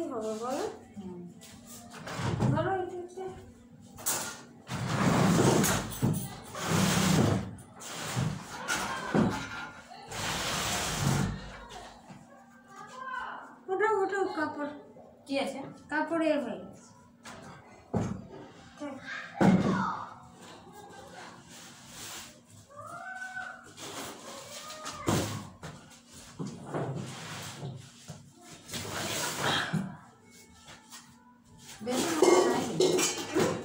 ভালোই হবে বলো। ধরো এটা ওটা কাপড় কি আছে? কাপড়ের হয়ে গেছে।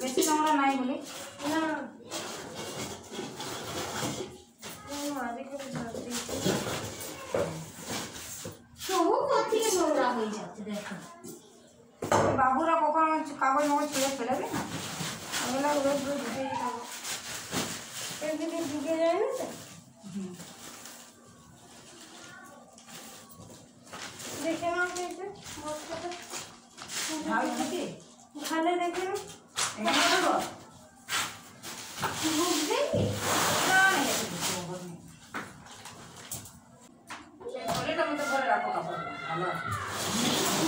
বেশি নোংরা নাই বলে না আগে করে ঝাড় দিয়েছি। তবু কোথেকে নোংরা হয়ে যাচ্ছে দেখো। বাবুরা কখন কাগজ মাগজ ছিঁড়ে ফেলেবে না? ওগুলো রোজ রোজ ধুয়ে খাবো, একদিকে ঢুকে যায় না তো। দেখে নাও পেয়েছে বস্তাটা ভালো দেখে নাও। বুঝবে কি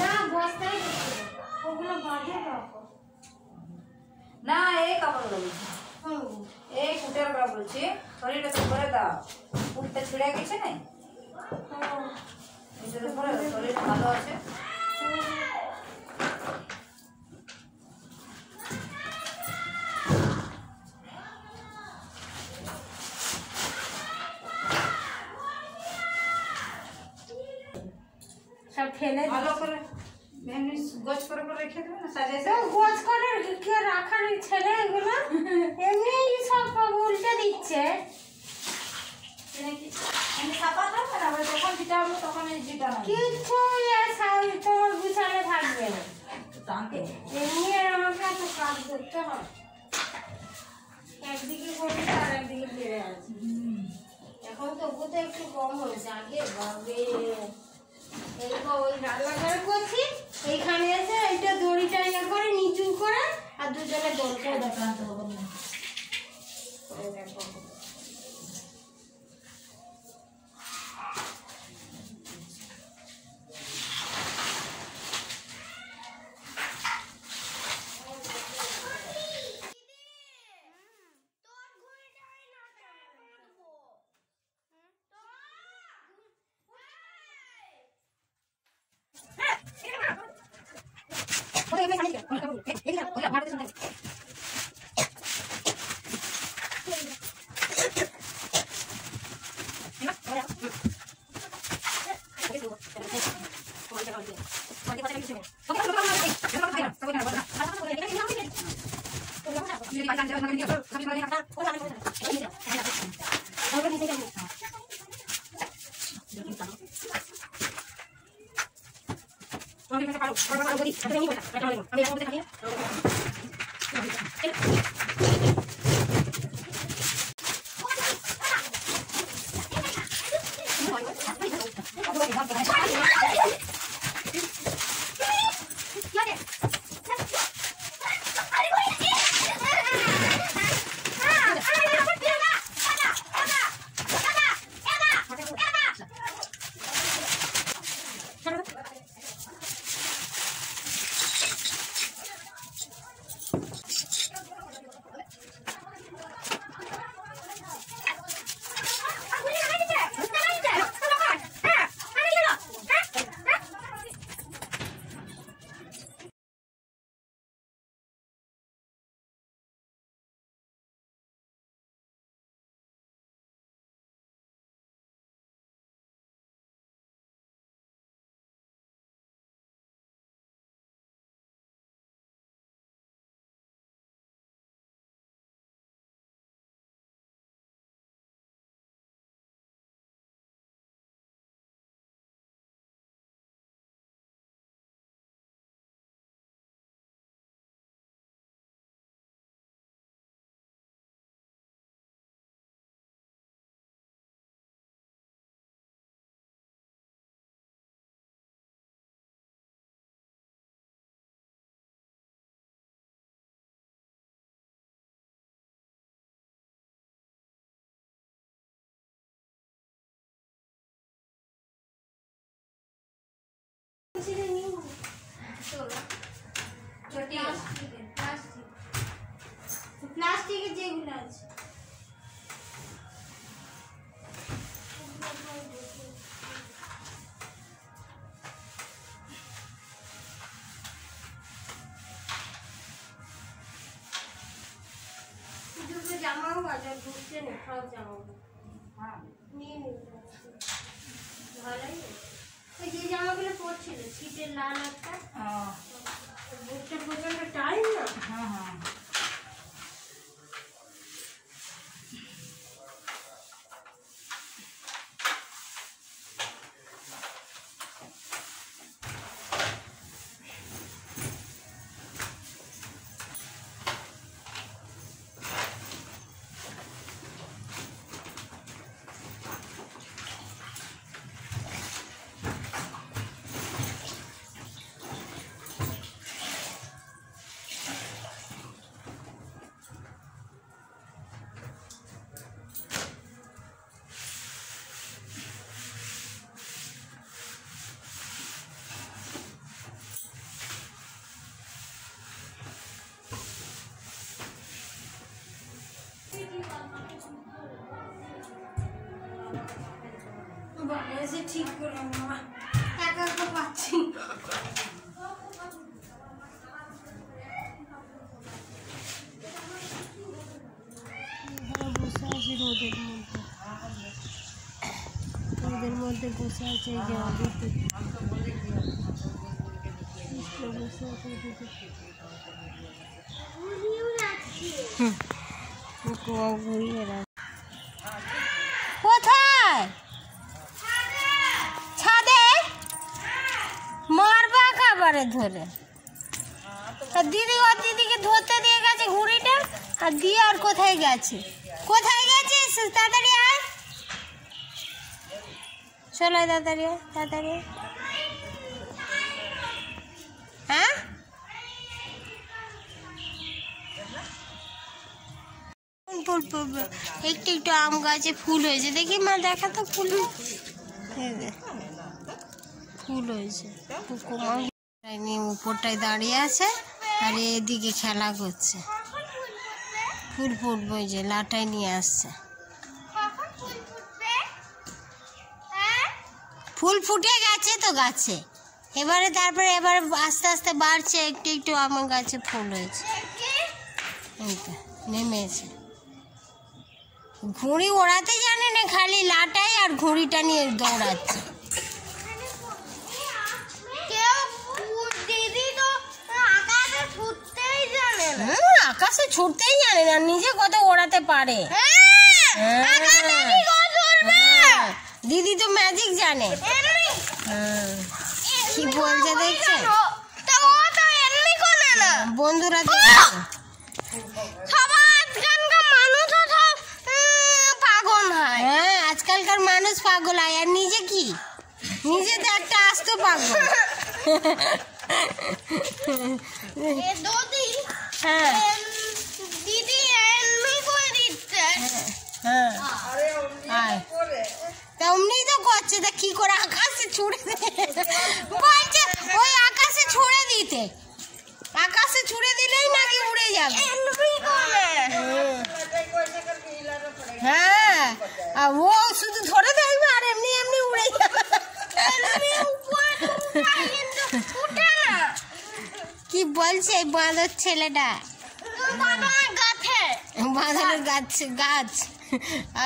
না বস্তায় ওগুলো বাঁধে রাখো না। এই কাপড় বলছি, এই কুটের কাপড় বলছি, শরীরটা তো করে দাও। কুটটা ছিঁড়ে গেছে না, এটা তো করে দাও, শরীরটা ভালো আছে। সব ফেলে ভালো করে এমনি গোছ করে রেখে দেবে না, সাজিয়ে তো গোছ করে কে রাখার ছেলে এগুলো এমনি সব উল্টে দিচ্ছে। ছাপা থাকবে না, যখন যেটা হবে তখন এই যেটা না কিচ্ছু তোমার গুছালে থাকবে না। এমনি আর আমাকে এত কাজ করতে হয়, একদিকে করতে আর একদিকে বেড়ে আছে। এখন তবু তো একটু কম হয়েছে, আগে বাবে এই ওই রান্নাঘরে করছি, এইখানে এসে এইটা দড়িটা ইয়ে করে নিচু করে আর দুজনে দোল করে দেখাতে হবে না। দেখো প্লাস্টিকের যেগুলো আছে জামাও বাজার ঢুকছে না, সব জামা নিয়ে নিতে ভালোই। ওই যে জামাগুলো পরছিল শীতের লাল একটা, বুকটা প্রচন্ড টাইম না। হ্যাঁ হ্যাঁ এসে ঠিক করে নেওয়া একা একা পাচ্ছি। বসে আছি রোদের মধ্যে বসে আছে। এই যে কোথায়? ছাদে মারবা খাবারে ধরে। দিদি ওর দিদিকে ধরতে দিয়ে গেছে ঘুড়িটা, আর দিয়ে আর কোথায় গেছে? কোথায় গেছিস? তাড়াতাড়ি আয়, চলো তাড়াতাড়ি আয়, তাড়াতাড়ি। হ্যাঁ একটু একটু আম গাছে ফুল হয়েছে, দেখি মা দেখা তো ফুল, ফুল হয়েছে। উপরটায় দাঁড়িয়ে আছে আর এদিকে খেলা করছে। ফুল ফুটবে, ওই যে লাটাই নিয়ে আসছে। ফুল ফুটে গেছে তো গাছে, এবারে তারপরে এবার আস্তে আস্তে বাড়ছে, একটু একটু আমার গাছে ফুল হয়েছে। এইটা নেমেছে। ঘুড়ি ওড়াতে জানে না, খালি লাটাই আর ঘুড়িটা নিয়ে দৌড়াচ্ছে। আকাশে ছুটতেই জানে না, নিজে কত ওড়াতে পারে। দিদি তো ম্যাজিক জানে। কি বলছে দেখছে বন্ধুরা, হ্যাঁ আজকালকার মানুষ পাগল হয়। আর নিজে কি, নিজে তো একটা আস্ত পাগল। হ্যাঁ অমনি তো করছে, তা কি করে আকাশে ছুড়ে বলছে, ওই আকাশে ছুড়ে দিতে, আকাশে ছুড়ে দিলেই নাকি উড়ে যাবে। হ্যাঁ ও শুধু ধরে দেখবে আর এমনি এমনি উড়ে যাবে। কি বলছে বাঁদর ছেলেটা? বাঁদরের গাছ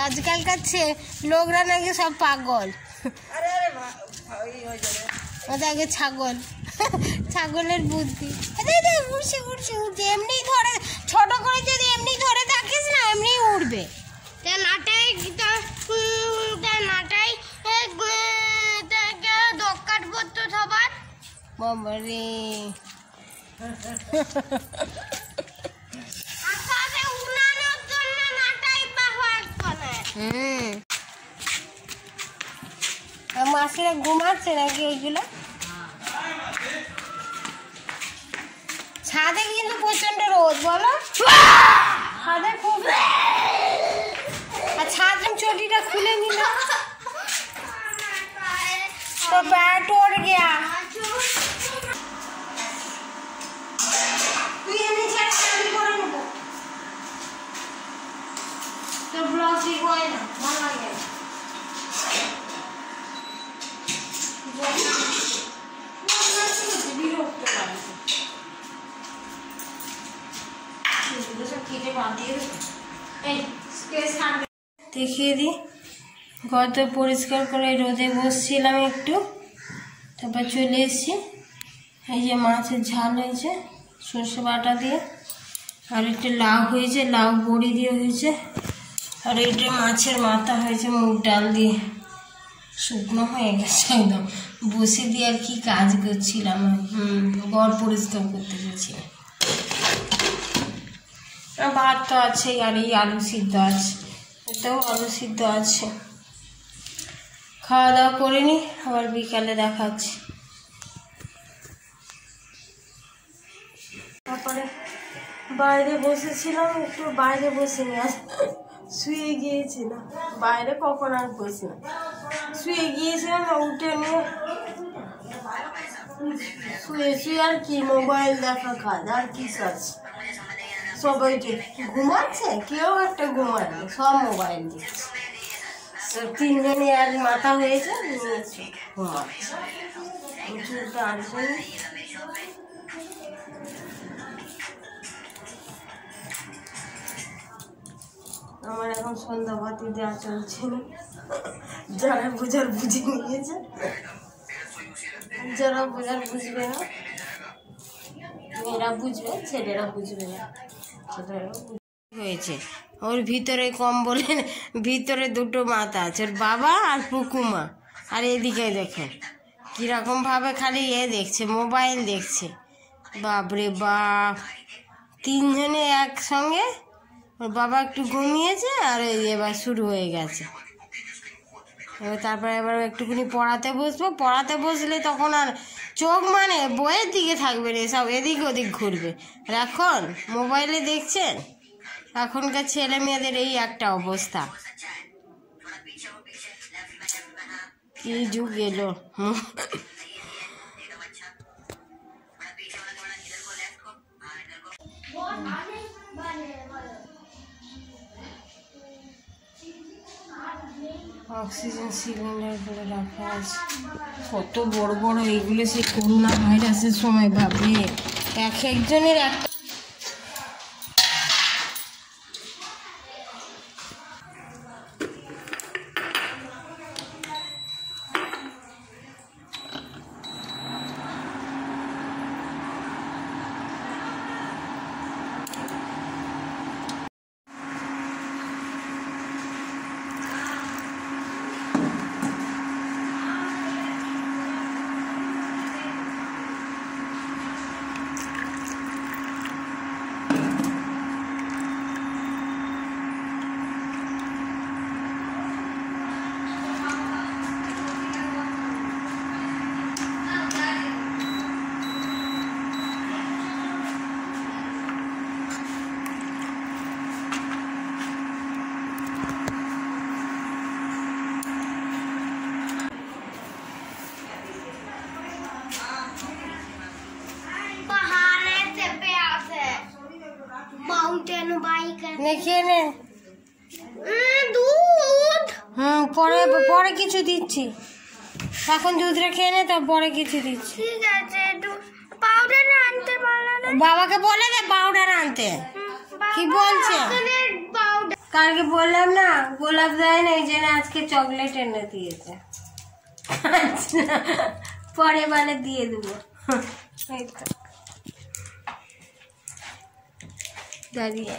আজকালকার লোকরা নাকি সব পাগল। ওটাকে ছাগল, ছাগলের বুদ্ধি। উড়ছে উড়ছে উড়ছে, এমনি ধরে ছোট করে যদি এমনি ধরে থাকিস না এমনি উড়বে। বাবারে মাসিরা ঘুমাচ্ছে নাকি? এইগুলো ছাদে কিন্তু প্রচন্ড রোদ, বলো ছাদে খুব। আর ছাদ চটিটা খুলে নিল তো बैट उड़ गया। তোর ব্লগ ঠিক হয় না, ভালো লাগে না। বিরক্ত লাগে দেখিয়ে দিই। গত পরিষ্কার করে রোদে বসছিলাম একটু, তারপর চলে এসেছি। এই যে মাছের ঝাল হয়েছে সর্ষে বাটা দিয়ে, আর একটু লাউ হয়েছে, লাউ বড়ি দিয়ে হয়েছে, আর এইটা মাছের মাথা হয়েছে মুগ ডাল দিয়ে। শুকনো হয়ে গেছে একদম, বসে দিয়ে আর কি কাজ করছিলাম। ঘর পরিষ্কার করতে গেছিলাম। ভাত তো আছে, আর এই আলু সিদ্ধ আছে, এটাও আলু সিদ্ধ আছে। খাওয়া দাওয়া করে নি, আবার বিকালে দেখাচ্ছি। তারপরে বাইরে বসেছিলাম, একটু বাইরে বসে নিয়ে শুয়ে গিয়েছিলাম। বাইরে কখন আর বসি না, শুয়ে গিয়েছিলাম, উঠে নিয়ে শুয়ে শুয়ে আর কি মোবাইল দেখা কাজ, আর কি কাজ। সবাই ঘুমাচ্ছে, কেউ একটা ঘুমাচ্ছে, সব মোবাইল দিচ্ছে। তিনজনে আর মাথা হয়েছে, ঘুমাচ্ছে। চুলটা আসবে আমার এখন সন্ধ্যাবাতি দেওয়া চলছে না। যারা বোঝার বুঝে নিয়েছে, যারা বোঝার বুঝবে না, মেয়েরা বুঝবে, ছেলেরা বুঝবে না। হয়েছে ওর ভিতরে কম্বলের ভিতরে দুটো মাথা আছে, ওর বাবা আর পুকুমা। আর এদিকে দেখেন কিরকম ভাবে খালি দেখছে, মোবাইল দেখছে। বাপরে বাপ, তিনজনে একসঙ্গে। ওর বাবা একটু ঘুমিয়েছে, আর এবার শুরু হয়ে গেছে। তারপরে এবার একটুখানি পড়াতে বসবো, পড়াতে বসলে তখন আর চোখ মানে বইয়ের দিকে থাকবে রে, সব এদিক ওদিক ঘুরবে। আর এখন মোবাইলে দেখছেন, এখনকার ছেলে মেয়েদের এই একটা অবস্থা। কি যুগ এলো। অক্সিজেন সিলিন্ডার করে রাখা আছে, কত বড় বড় এইগুলো। সেই করোনা ভাইরাসের সময় ভাবলে একজনের এক। পরে পরে কিছু দিচ্ছি, এখন দুধটা খেয়ে নে, তারপরে কিছু দিচ্ছি। ঠিক আছে, একটু পাউডার আনতে পারলে বাবাকে বলে দে পাউডার আনতে। কি বলছে? কালকে বললাম না গোলাপ দেয় না, এই জন্য আজকে চকলেট এনে দিয়েছে। পরে বলে দিয়ে দেবো। দাঁড়িয়ে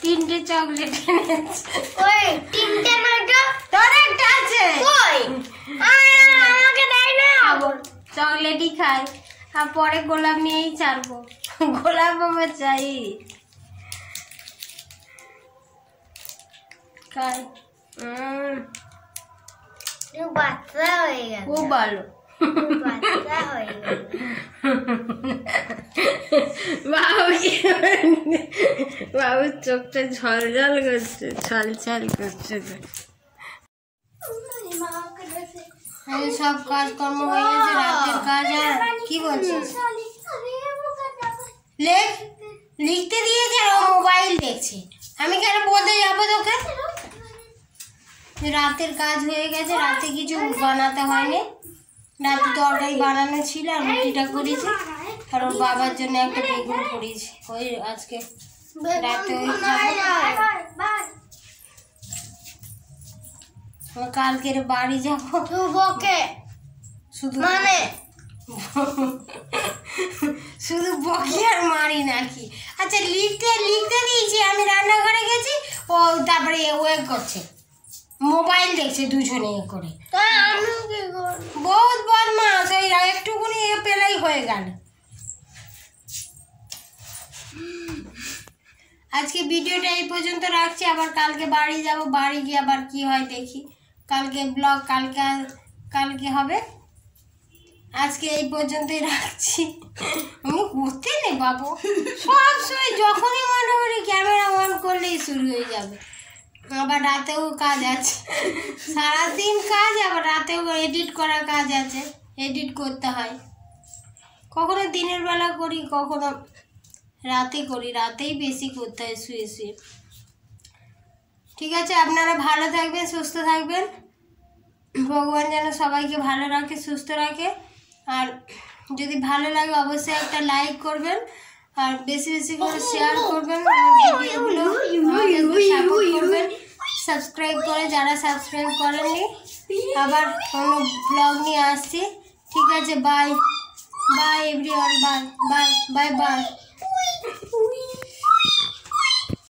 তিনটে চকলেট এনেছে। ওই তিনটে নয়টা তোর একটা আছে, কই আমাকে দেয় না। আবার চকলেটই খাই, আর পরে গোলাপ নিয়েই ছাড়বো। গোলাপ আমার চাই, খাই। বাচ্চা হয়ে গেল, খুব ভালো বাচ্চা হয়ে গেল। বাবুর চোখটা ঝলঝল করছে, ছলছল করছে। সব কাজকর্ম হয়ে গেছে, রাতের কাজ। আর কি বলছিস? লিখতে দিয়েছে, মোবাইল দেখছে। আমি কেন বলতে যাবো তোকে? রাতের কাজ হয়ে গেছে, রাতে কিছু বানাতে হয়নি, রাতে তরকারি বানানো ছিল আর রুটিটা করেছি আর ওর বাবার জন্য একটা বেগুন করেছি, ওই আজকে রাতে ওই খাবো। কালকে বাড়ি যাবো শুধু মানে শুধু বকি আর মারি নাকি? আচ্ছা লিখতে দিয়েছি, আমি রান্নাঘরে গেছি, ও তারপরে ওয়েক করছে, মোবাইল দেখছে দুজনে করে। বহুত বদমাস, ওই একটুকুনি পেলেই হয়ে গেল। আজকে ভিডিওটা এই পর্যন্ত রাখছি, আবার কালকে বাড়ি যাব, বাড়ি গিয়ে আবার কি হয় দেখি, কালকে ব্লগ কালকে হবে। আজকে এই পর্যন্তই রাখছি। আমি করতে নেই বাবু, সব সময় যখনই মনে করি ক্যামেরা অন করলেই শুরু হয়ে যাবে। আবার রাতেও কাজ আছে, সারাদিন কাজ, আবার রাতেও এডিট করার কাজ আছে, এডিট করতে হয়। কখনো দিনের বেলা করি, কখনো রাতে করি, রাতেই বেশি করতে হয় শুয়ে শুয়ে। ঠিক আছে, আপনারা ভালো থাকবেন, সুস্থ থাকবেন, ভগবান যেন সবাইকে ভালো রাখে, সুস্থ রাখে। আর যদি ভালো লাগে অবশ্যই একটা লাইক করবেন আর বেশি বেশি করে শেয়ার করবেন, ভিডিওগুলো সাপোর্ট করবেন, সাবস্ক্রাইব করে যারা সাবস্ক্রাইব করেননি। আবার কোনো ব্লগ নিয়ে আসছি। ঠিক আছে, bye bye everyone, bye bye bye bye.